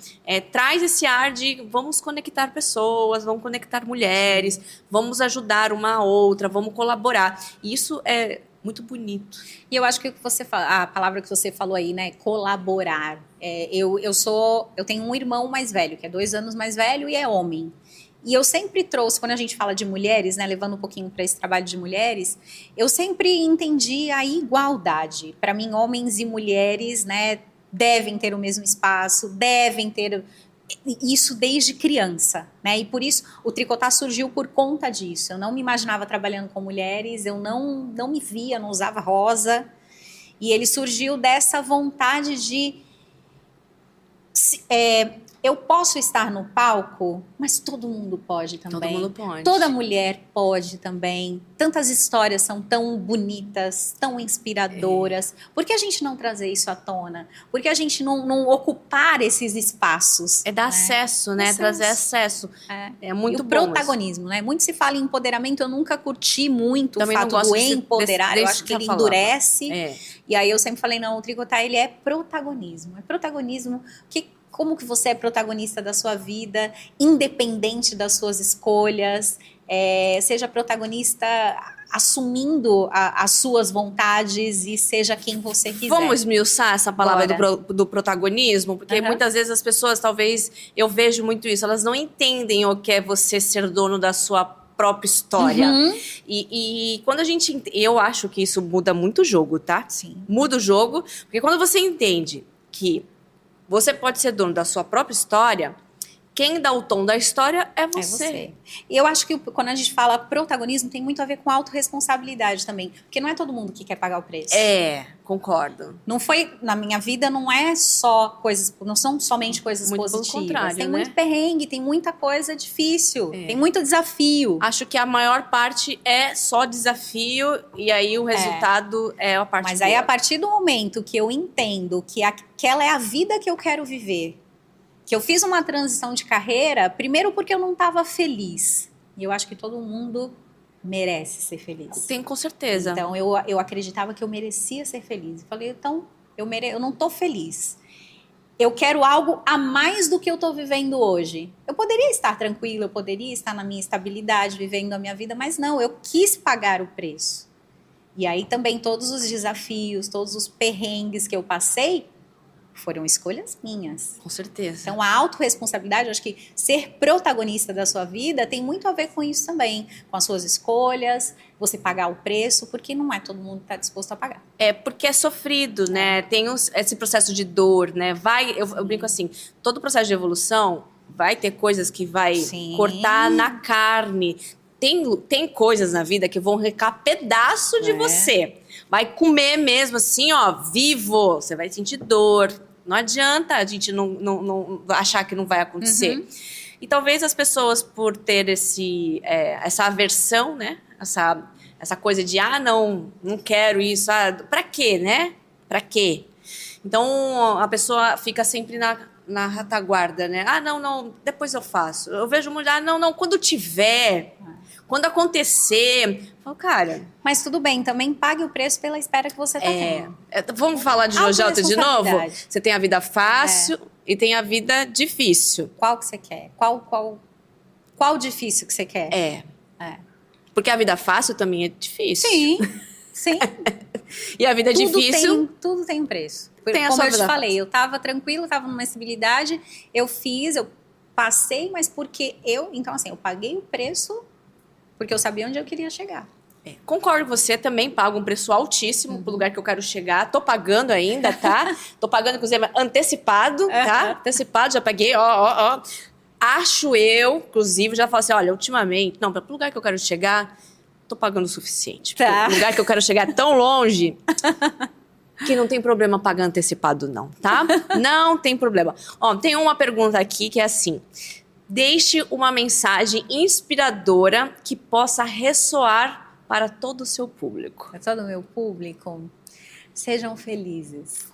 traz esse ar de vamos conectar pessoas, vamos conectar mulheres, vamos ajudar uma a outra, vamos colaborar. E isso é muito bonito. E eu acho que a palavra que você falou aí, né, colaborar. Eu tenho um irmão mais velho, que é 2 anos mais velho e é homem. E eu sempre trouxe, quando a gente fala de mulheres, né, levando um pouquinho para esse trabalho de mulheres, eu sempre entendi a igualdade. Para mim, homens e mulheres, né, devem ter o mesmo espaço, devem ter isso desde criança, né? E por isso o Tricotar surgiu por conta disso. Eu não me imaginava trabalhando com mulheres, eu não me via, não usava rosa. E ele surgiu dessa vontade de... eu posso estar no palco, mas todo mundo pode também. Todo mundo pode. Toda mulher pode também. Tantas histórias são tão bonitas, tão inspiradoras. Por que a gente não trazer isso à tona? Por que a gente não ocupar esses espaços? Dar acesso, né? Trazer acesso. É muito bom. E o protagonismo, né? Muito se fala em empoderamento, eu nunca curti muito também o fato do empoderar. Eu acho que ele endurece. E aí eu sempre falei, não, o Tricotar, ele é protagonismo. É protagonismo como que você é protagonista da sua vida, independente das suas escolhas, seja protagonista assumindo as suas vontades e seja quem você quiser. Vamos esmiuçar essa palavra do protagonismo? Porque muitas vezes as pessoas, talvez, eu vejo muito isso, elas não entendem o que é você ser dono da sua própria história. E quando eu acho que isso muda muito o jogo, tá? Sim. Muda o jogo, porque quando você entende que você pode ser dono da sua própria história, quem dá o tom da história é você. E eu acho que quando a gente fala protagonismo, tem muito a ver com autorresponsabilidade também. Porque não é todo mundo que quer pagar o preço. Concordo. Na minha vida, não são somente coisas muito positivas. Pelo contrário, tem né? muito perrengue, tem muita coisa difícil, tem muito desafio. Acho que a maior parte é só desafio e aí o resultado é a parte Mas boa. aí, a partir do momento que eu entendo que aquela é a vida que eu quero viver, que eu fiz uma transição de carreira, primeiro porque eu não estava feliz. E eu acho que todo mundo merece ser feliz. Tem, com certeza. Então, eu acreditava que eu merecia ser feliz. Eu falei, então, eu não estou feliz. Eu quero algo a mais do que eu estou vivendo hoje. Eu poderia estar tranquila, eu poderia estar na minha estabilidade, vivendo a minha vida, mas não, eu quis pagar o preço. E aí também todos os desafios, todos os perrengues que eu passei, foram escolhas minhas. Com certeza. Então, a autorresponsabilidade, eu acho que ser protagonista da sua vida tem muito a ver com isso também. Com as suas escolhas, você pagar o preço, porque não é todo mundo que está disposto a pagar. É porque é sofrido, né? Tem esse processo de dor, né? Eu brinco assim, todo processo de evolução vai ter coisas que vai Sim. cortar na carne. Tem coisas na vida que vão arrancar pedaço de você. Vai comer mesmo assim, ó, vivo. Você vai sentir dor. Não adianta a gente não achar que não vai acontecer. E talvez as pessoas, por ter essa aversão, né? Essa coisa de, não quero isso. Pra quê, né? Pra quê? Então, a pessoa fica sempre na retaguarda, né? Não, depois eu faço. Eu vejo mulher, não, quando tiver, quando acontecer. Eu falo, cara... Mas tudo bem, também pague o preço pela espera que você tá tendo. Vamos falar de Jojelto de novo? Você tem a vida fácil e tem a vida difícil. Qual que você quer? Qual difícil que você quer? Porque a vida fácil também é difícil. Sim. E a vida difícil... Tudo tem um preço. Tem Como eu te falei, eu tava tranquila, tava numa estabilidade, eu passei, mas porque então assim, eu paguei o preço porque eu sabia onde eu queria chegar. Concordo com você, também pago um preço altíssimo pro lugar que eu quero chegar. Tô pagando ainda, tá? Tô pagando, inclusive, antecipado, tá? Antecipado, já paguei, ó. Acho eu, inclusive, já falo assim, olha, ultimamente... Não, pro lugar que eu quero chegar, tô pagando o suficiente. Tá. O lugar que eu quero chegar é tão longe... que não tem problema pagar antecipado, não, tá? Não tem problema. Ó, tem uma pergunta aqui que é assim... Deixe uma mensagem inspiradora que possa ressoar para todo o seu público. Para todo o meu público, sejam felizes.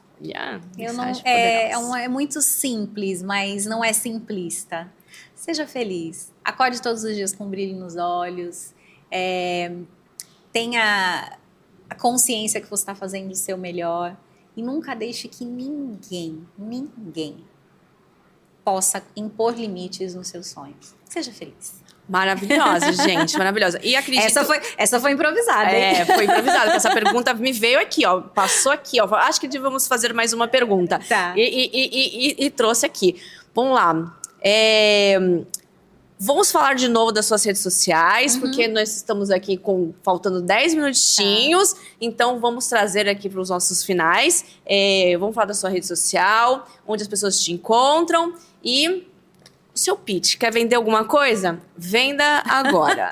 Mensagem É muito simples, mas não é simplista. Seja feliz. Acorde todos os dias com um brilho nos olhos. Tenha a consciência que você está fazendo o seu melhor. E nunca deixe que ninguém possa impor limites nos seus sonhos. Seja feliz. Maravilhosa, gente, maravilhosa. E acredito... Essa foi improvisada, hein? Foi improvisada, porque essa pergunta me veio aqui, ó. Passou aqui, ó. Acho que devemos fazer mais uma pergunta. Tá. E trouxe aqui. Vamos lá. Vamos falar de novo das suas redes sociais, porque nós estamos aqui faltando 10 minutinhos. Tá. Então, vamos trazer aqui para os nossos finais. Vamos falar da sua rede social, onde as pessoas te encontram e... O seu pitch, quer vender alguma coisa? Venda agora.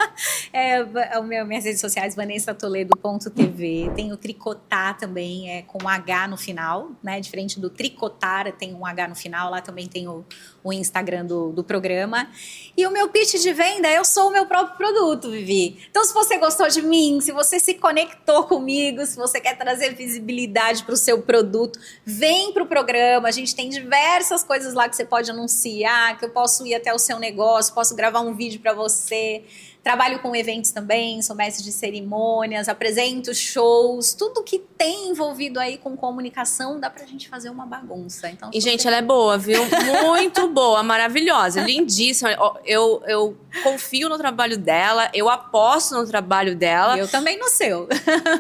Minhas redes sociais, vanessatoledo.tv. Tem o Tricotar também, com H no final, né? Diferente do Tricotar, tem um H no final. Lá também tem o Instagram do programa. E o meu pitch de venda, eu sou o meu próprio produto, Vivi. Então, se você gostou de mim, se você se conectou comigo, se você quer trazer visibilidade para o seu produto, vem para o programa. A gente tem diversas coisas lá que você pode anunciar, que eu posso ir até o seu negócio, posso gravar um vídeo para você. Trabalho com eventos também, sou mestre de cerimônias, apresento shows, tudo que tem envolvido aí com comunicação, dá pra gente fazer uma bagunça. Então, e, gente, ela é boa, viu? Muito boa, maravilhosa, lindíssima. Eu confio no trabalho dela, eu aposto no trabalho dela. Eu também no seu.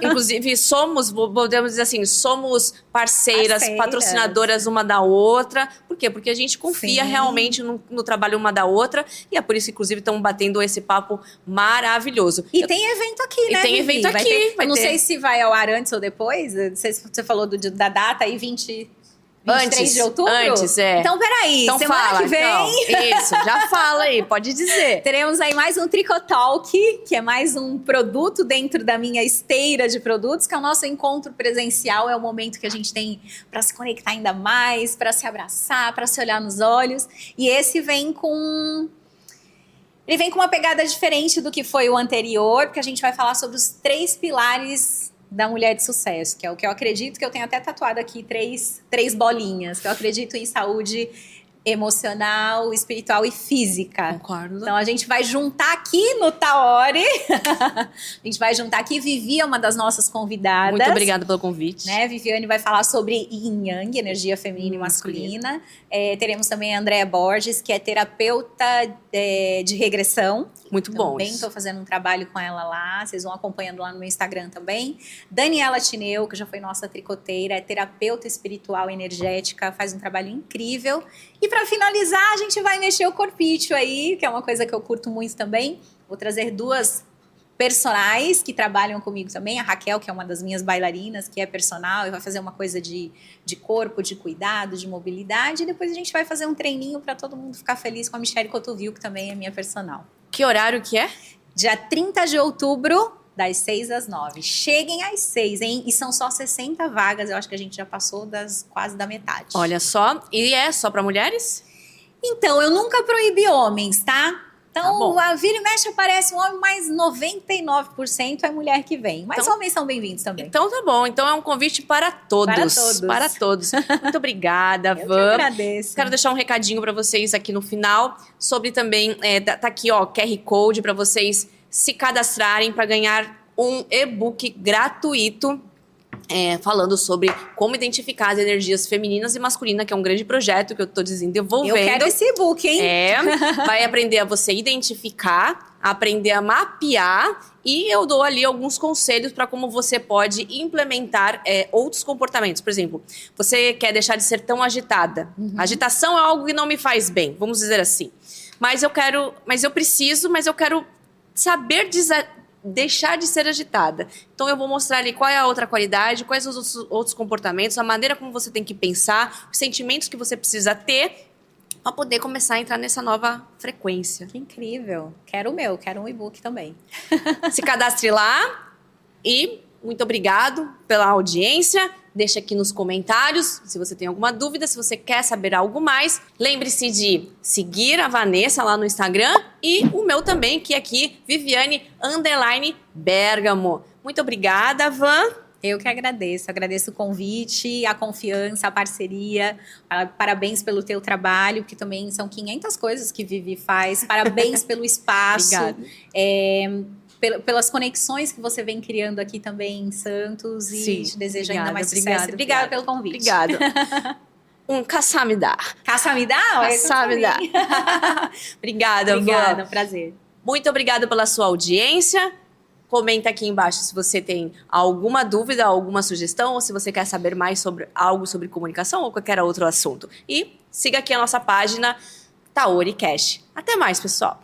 Inclusive, podemos dizer assim, somos parceiras, patrocinadoras uma da outra. Por quê? Porque a gente confia realmente no trabalho uma da outra. E é por isso, inclusive, estamos batendo esse papo maravilhoso. E tem evento aqui, né, tem Vivi? evento aqui. Não sei se vai ao ar antes ou depois. Não sei se você falou da data aí, 23 de outubro? Antes, Então, peraí, então semana fala, que vem... Então, isso, já fala aí, pode dizer. Teremos aí mais um Tricotalk, que é mais um produto dentro da minha esteira de produtos, que é o nosso encontro presencial, é o momento que a gente tem para se conectar ainda mais, para se abraçar, para se olhar nos olhos. E esse vem com... Ele vem com uma pegada diferente do que foi o anterior, porque a gente vai falar sobre os 3 pilares da mulher de sucesso, que é o que eu acredito, que eu tenho até tatuado aqui 3 bolinhas, que eu acredito em saúde emocional, espiritual e física. Concordo. Então a gente vai juntar aqui no Taori, a gente vai juntar aqui, Vivi é uma das nossas convidadas. Muito obrigada pelo convite. Né? Viviane vai falar sobre Yin Yang, energia feminina e masculina. Teremos também a Andrea Borges, que é terapeuta de regressão. Muito bom. Também estou fazendo um trabalho com ela lá, vocês vão acompanhando lá no meu Instagram também. Daniela Tineu, que já foi nossa tricoteira, é terapeuta espiritual energética, faz um trabalho incrível. E para finalizar, a gente vai mexer o corpício aí, que é uma coisa que eu curto muito também. Vou trazer duas personagens que trabalham comigo também. A Raquel, que é uma das minhas bailarinas, que é personal, e vai fazer uma coisa de corpo, de cuidado, de mobilidade. E depois a gente vai fazer um treininho para todo mundo ficar feliz com a Michelle Cotovil, que também é minha personal. Que horário que é? Dia 30 de outubro, das 6 às 9. Cheguem às 6, hein? E são só 60 vagas. Eu acho que a gente já passou quase da metade. Olha só. E é só para mulheres? Então, eu nunca proibi homens, tá? Então, Tá a vira e mexe aparece um homem, mas 99% é mulher que vem. Mas então, homens são bem-vindos também. Então tá bom. Então é um convite para todos. Para todos. Para todos. Muito obrigada, Eu Van. que agradeço. Quero deixar um recadinho para vocês aqui no final sobre também, tá aqui ó, QR Code para vocês se cadastrarem para ganhar um e-book gratuito falando sobre como identificar as energias femininas e masculinas, que é um grande projeto que eu tô desenvolvendo. Eu quero esse e-book, hein? Vai aprender a você identificar, aprender a mapear, e eu dou ali alguns conselhos para como você pode implementar outros comportamentos. Por exemplo, você quer deixar de ser tão agitada. Agitação é algo que não me faz bem, vamos dizer assim. Mas eu quero saber deixar de ser agitada. Então eu vou mostrar ali qual é a outra qualidade, quais os outros comportamentos, a maneira como você tem que pensar, os sentimentos que você precisa ter para poder começar a entrar nessa nova frequência. Que incrível. Quero um e-book também. Se cadastre lá e muito obrigado pela audiência. Deixa aqui nos comentários se você tem alguma dúvida, se você quer saber algo mais. Lembre-se de seguir a Vanessa lá no Instagram e o meu também, que é aqui, Viviane_Bergamo. Muito obrigada, Van. Eu que agradeço o convite, a confiança, a parceria. Parabéns pelo teu trabalho, que também são 500 coisas que Vivi faz. Parabéns pelo espaço. Obrigada. Pelas conexões que você vem criando aqui também em Santos. Sim, e te desejo ainda mais sucesso. Obrigada pelo convite. Obrigada. Kassamida. Kassamida? Kassamida. Obrigada, Obrigada, Van. prazer. Muito obrigada pela sua audiência. Comenta aqui embaixo se você tem alguma dúvida, alguma sugestão, ou se você quer saber mais sobre algo sobre comunicação ou qualquer outro assunto. E siga aqui a nossa página Taori Cash. Até mais, pessoal!